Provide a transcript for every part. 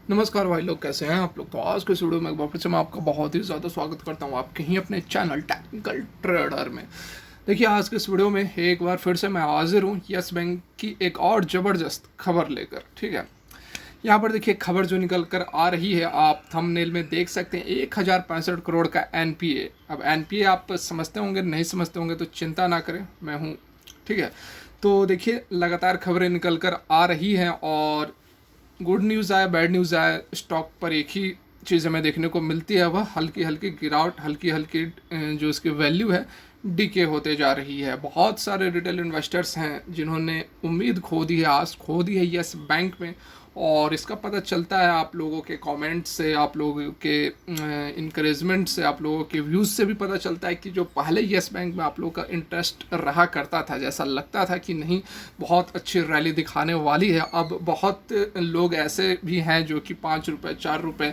नमस्कार भाई लोग, कैसे हैं आप लोग। तो आज के इस वीडियो में एक बार फिर से मैं आपका बहुत ही ज़्यादा स्वागत करता हूं आपके ही अपने चैनल टेक्निकल ट्रेडर में। देखिए, आज के इस वीडियो में एक बार फिर से मैं हाजिर हूं यस बैंक की एक और ज़बरदस्त खबर लेकर। ठीक है, यहाँ पर देखिए खबर जो निकल कर आ रही है, आप थंबनेल में देख सकते हैं 1065 करोड़ का एनपीए। अब एनपीए आप समझते होंगे, नहीं समझते होंगे तो चिंता ना करें, मैं हूँ। ठीक है, तो देखिए लगातार खबरें निकल कर आ रही हैं और गुड न्यूज़ आए बैड न्यूज़ आए, स्टॉक पर एक ही चीज़ हमें देखने को मिलती है, वह हल्की हल्की गिरावट, हल्की हल्की जो इसकी वैल्यू है डीके होते जा रही है। बहुत सारे रिटेल इन्वेस्टर्स हैं जिन्होंने उम्मीद खो दी है, आस खो दी है यस बैंक में। और इसका पता चलता है आप लोगों के कमेंट से, आप लोगों के इंकरेजमेंट से, आप लोगों के व्यूज़ से भी पता चलता है कि जो पहले यस बैंक में आप लोगों का इंटरेस्ट रहा करता था, जैसा लगता था कि नहीं बहुत अच्छी रैली दिखाने वाली है, अब बहुत लोग ऐसे भी हैं जो कि 5 रुपये 4 रुपये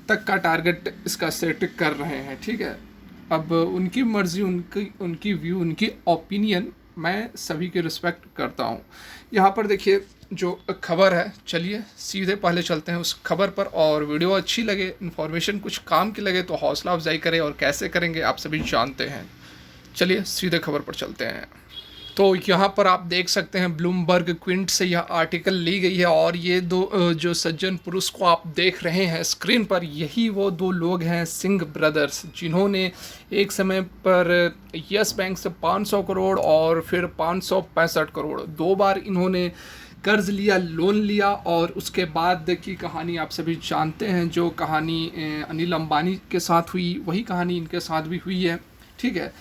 तक का टारगेट इसका सेट कर रहे हैं। ठीक है, अब उनकी मर्ज़ी, उनकी व्यू, उनकी ओपिनियन, मैं सभी की रिस्पेक्ट करता हूँ। यहाँ पर देखिए जो खबर है, चलिए सीधे पहले चलते हैं उस खबर पर। और वीडियो अच्छी लगे, इन्फॉर्मेशन कुछ काम की लगे तो हौसला अफजाई करें, और कैसे करेंगे आप सभी जानते हैं। चलिए सीधे खबर पर चलते हैं। तो यहाँ पर आप देख सकते हैं ब्लूमबर्ग क्विंट से यह आर्टिकल ली गई है, और ये दो जो सज्जन पुरुष को आप देख रहे हैं स्क्रीन पर, यही वो दो लोग हैं, सिंह ब्रदर्स, जिन्होंने एक समय पर यस बैंक से 500 करोड़ और फिर 565 करोड़, दो बार इन्होंने कर्ज लिया, लोन लिया। और उसके बाद की कहानी आप सभी जानते हैं, जो कहानी अनिल अंबानी के साथ हुई, वही कहानी इनके साथ भी हुई है। ठीक है,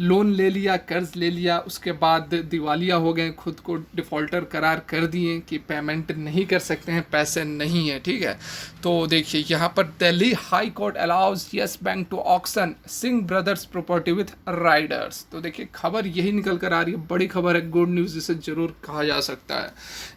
लोन ले लिया, कर्ज ले लिया, उसके बाद दिवालिया हो गए, खुद को डिफ़ॉल्टर करार कर दिए कि पेमेंट नहीं कर सकते हैं, पैसे नहीं है। ठीक है, तो देखिए यहाँ पर Delhi high court allows Yes Bank to auction Singh brothers property with riders. तो देखिए खबर यही निकल कर आ रही है, बड़ी खबर है, गुड न्यूज़ इसे ज़रूर कहा जा सकता है।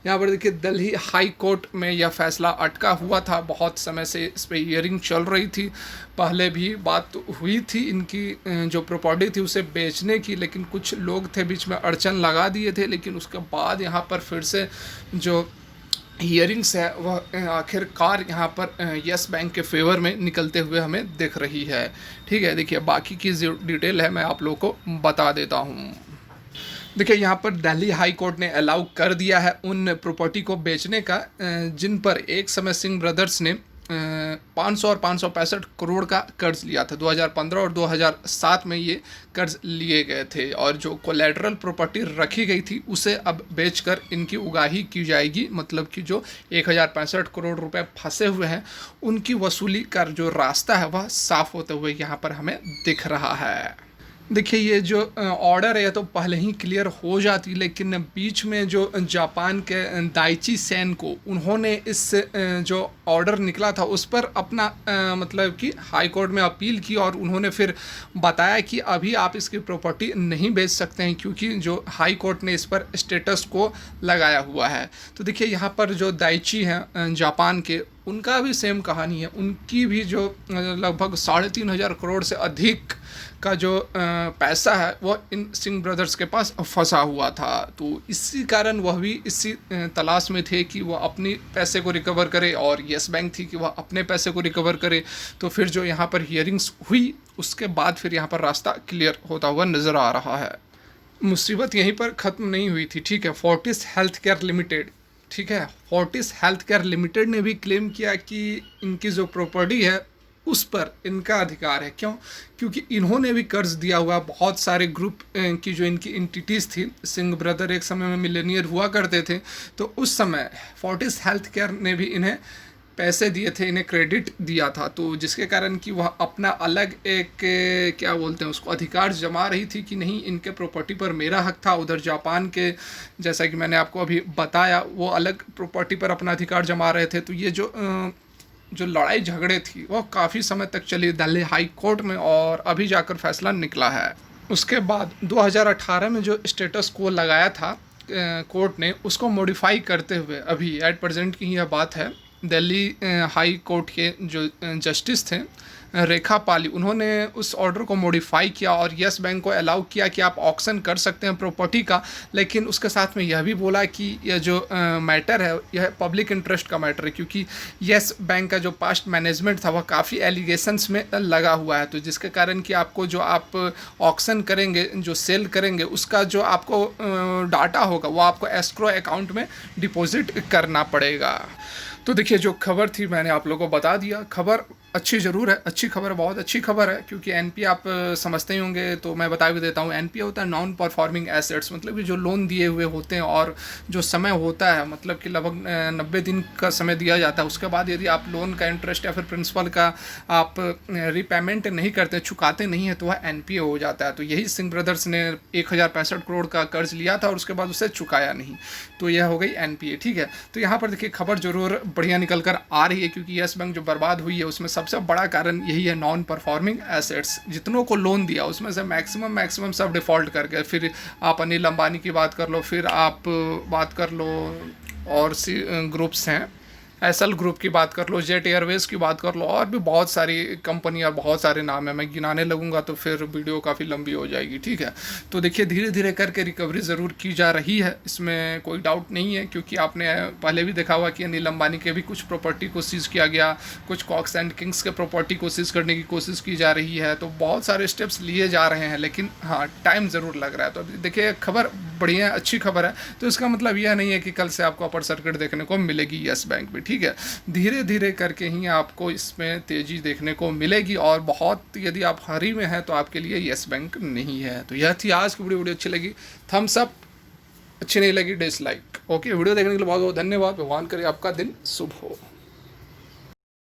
यहाँ पर देखिए दिल्ली हाई कोर्ट में यह फैसला अटका हुआ था, बहुत समय से इस पर हियरिंग चल रही थी। पहले भी बात हुई थी इनकी जो प्रॉपर्टी थी उसे बेचने की, लेकिन कुछ लोग थे बीच में अड़चन लगा दिए थे। लेकिन उसके बाद यहाँ पर फिर से जो हियरिंग्स है वह आखिरकार यहाँ पर यस बैंक के फेवर में निकलते हुए हमें दिख रही है। ठीक है, देखिए बाकी की जो डिटेल है मैं आप लोगों को बता देता हूँ। देखिए यहाँ पर दिल्ली हाई कोर्ट ने अलाउ कर दिया है उन प्रॉपर्टी को बेचने का जिन पर एक समय सिंह ब्रदर्स ने 500 और 565 करोड़ का कर्ज लिया था। 2015 और 2007 में ये कर्ज लिए गए थे, और जो कोलेटरल प्रॉपर्टी रखी गई थी उसे अब बेचकर इनकी उगाही की जाएगी। मतलब कि जो 1065 करोड़ रुपए फंसे हुए हैं उनकी वसूली का जो रास्ता है वह साफ होते हुए यहाँ पर हमें दिख रहा है। देखिए ये जो ऑर्डर है तो पहले ही क्लियर हो जाती, लेकिन बीच में जो जापान के दाइची सेन को, उन्होंने इस जो ऑर्डर निकला था उस पर अपना मतलब कि हाई कोर्ट में अपील की, और उन्होंने फिर बताया कि अभी आप इसकी प्रॉपर्टी नहीं बेच सकते हैं, क्योंकि जो हाई कोर्ट ने इस पर स्टेटस को लगाया हुआ है। तो देखिए यहाँ पर जो दाइची हैं जापान के, उनका भी सेम कहानी है। उनकी भी जो लगभग 3,500 करोड़ से अधिक का जो पैसा है वह इन सिंह ब्रदर्स के पास फंसा हुआ था। तो इसी कारण वह भी इसी तलाश में थे कि वह अपने पैसे को रिकवर करे, और यस बैंक थी कि वह अपने पैसे को रिकवर करे। तो फिर जो यहाँ पर हियरिंग्स हुई उसके बाद फिर यहाँ पर रास्ता क्लियर होता हुआ नज़र आ रहा है। मुसीबत यहीं पर ख़त्म नहीं हुई थी। ठीक है, फोर्टिस हेल्थ केयर लिमिटेड, ठीक है, फोर्टिस हेल्थ केयर लिमिटेड ने भी क्लेम किया कि इनकी जो प्रॉपर्टी है उस पर इनका अधिकार है। क्यों? क्योंकि इन्होंने भी कर्ज दिया हुआ। बहुत सारे ग्रुप की जो इनकी इंटिटीज़ थी, सिंह ब्रदर एक समय में मिलेनियर हुआ करते थे, तो उस समय फोर्टिस हेल्थ केयर ने भी इन्हें पैसे दिए थे, इन्हें क्रेडिट दिया था। तो जिसके कारण कि वह अपना अलग एक क्या बोलते हैं उसको, अधिकार जमा रही थी कि नहीं, इनके प्रॉपर्टी पर मेरा हक था। उधर जापान के, जैसा कि मैंने आपको अभी बताया, वो अलग प्रॉपर्टी पर अपना अधिकार जमा रहे थे। तो ये जो लड़ाई झगड़े थी वो काफ़ी समय तक चली दिल्ली हाई कोर्ट में, और अभी जाकर फैसला निकला है। उसके बाद 2018 में जो स्टेटस को लगाया था कोर्ट ने, उसको मॉडिफाई करते हुए अभी एट प्रेजेंट की यह बात है, दिल्ली हाई कोर्ट के जो जस्टिस थे रेखा पाली, उन्होंने उस ऑर्डर को मॉडिफाई किया और यस बैंक को अलाउ किया कि आप ऑक्शन कर सकते हैं प्रॉपर्टी का, लेकिन उसके साथ में यह भी बोला कि यह जो मैटर है यह पब्लिक इंटरेस्ट का मैटर है, क्योंकि यस बैंक का जो पास्ट मैनेजमेंट था वह काफ़ी एलिगेशंस में लगा हुआ है, तो जिसके कारण कि आपको जो आप ऑक्शन करेंगे, जो सेल करेंगे, उसका जो आपको डाटा होगा वो आपको एस्क्रो अकाउंट में डिपॉजिट करना पड़ेगा। तो देखिए जो खबर थी मैंने आप लोगों को बता दिया। खबर अच्छी ज़रूर है, अच्छी खबर, बहुत अच्छी खबर है, क्योंकि एनपीए आप समझते ही होंगे, तो मैं बता भी देता हूँ। एनपीए होता है नॉन परफॉर्मिंग एसेट्स, मतलब कि जो लोन दिए हुए होते हैं और जो समय होता है, मतलब कि लगभग 90 दिन का समय दिया जाता है, उसके बाद यदि आप लोन का इंटरेस्ट या फिर प्रिंसिपल का आप रीपेमेंट नहीं करते, चुकाते नहीं हैं, तो वह एनपीए हो जाता है। तो यही सिंह ब्रदर्स ने 1065 करोड़ का कर्ज लिया था और उसके बाद उसे चुकाया नहीं, तो यह हो गई एनपीए। ठीक है, तो यहाँ पर देखिए खबर जरूर बढ़िया निकल कर आ रही है, क्योंकि यस बैंक जो बर्बाद हुई है उसमें सबसे बड़ा कारण यही है, नॉन परफॉर्मिंग एसेट्स। जितनों को लोन दिया उसमें से मैक्सिमम सब डिफ़ॉल्ट कर गए। फिर आप अनिल अंबानी की बात कर लो, फिर आप बात कर लो और सी ग्रुप्स हैं, एसएल ग्रुप की बात कर लो, जेट एयरवेज़ की बात कर लो, और भी बहुत सारी कंपनियां, बहुत सारे नाम हैं। मैं गिनाने लगूंगा तो फिर वीडियो काफ़ी लंबी हो जाएगी। ठीक है, तो देखिए धीरे धीरे करके रिकवरी ज़रूर की जा रही है, इसमें कोई डाउट नहीं है, क्योंकि आपने पहले भी देखा हुआ कि अनिल अंबानी के भी कुछ प्रॉपर्टी को सीज़ किया गया, कुछ कॉक्स एंड किंग्स के प्रॉपर्टी को सीज़ करने की कोशिश की जा रही है, तो बहुत सारे स्टेप्स लिए जा रहे हैं, लेकिन हाँ टाइम ज़रूर लग रहा है। तो अभी देखिए खबर बढ़िया अच्छी खबर है, तो इसका मतलब यह नहीं है कि कल से आपको अपर सर्किट देखने को मिलेगी यस बैंक में। ठीक है, धीरे धीरे करके ही आपको इसमें तेज़ी देखने को मिलेगी, और बहुत यदि आप हरी में हैं तो आपके लिए यस बैंक नहीं है। तो यह थी आज की वीडियो अच्छी लगी थम्स अप, अच्छी नहीं लगी डिसलाइक। ओके, वीडियो देखने के लिए बहुत बहुत धन्यवाद। भगवान करे आपका दिन शुभ हो।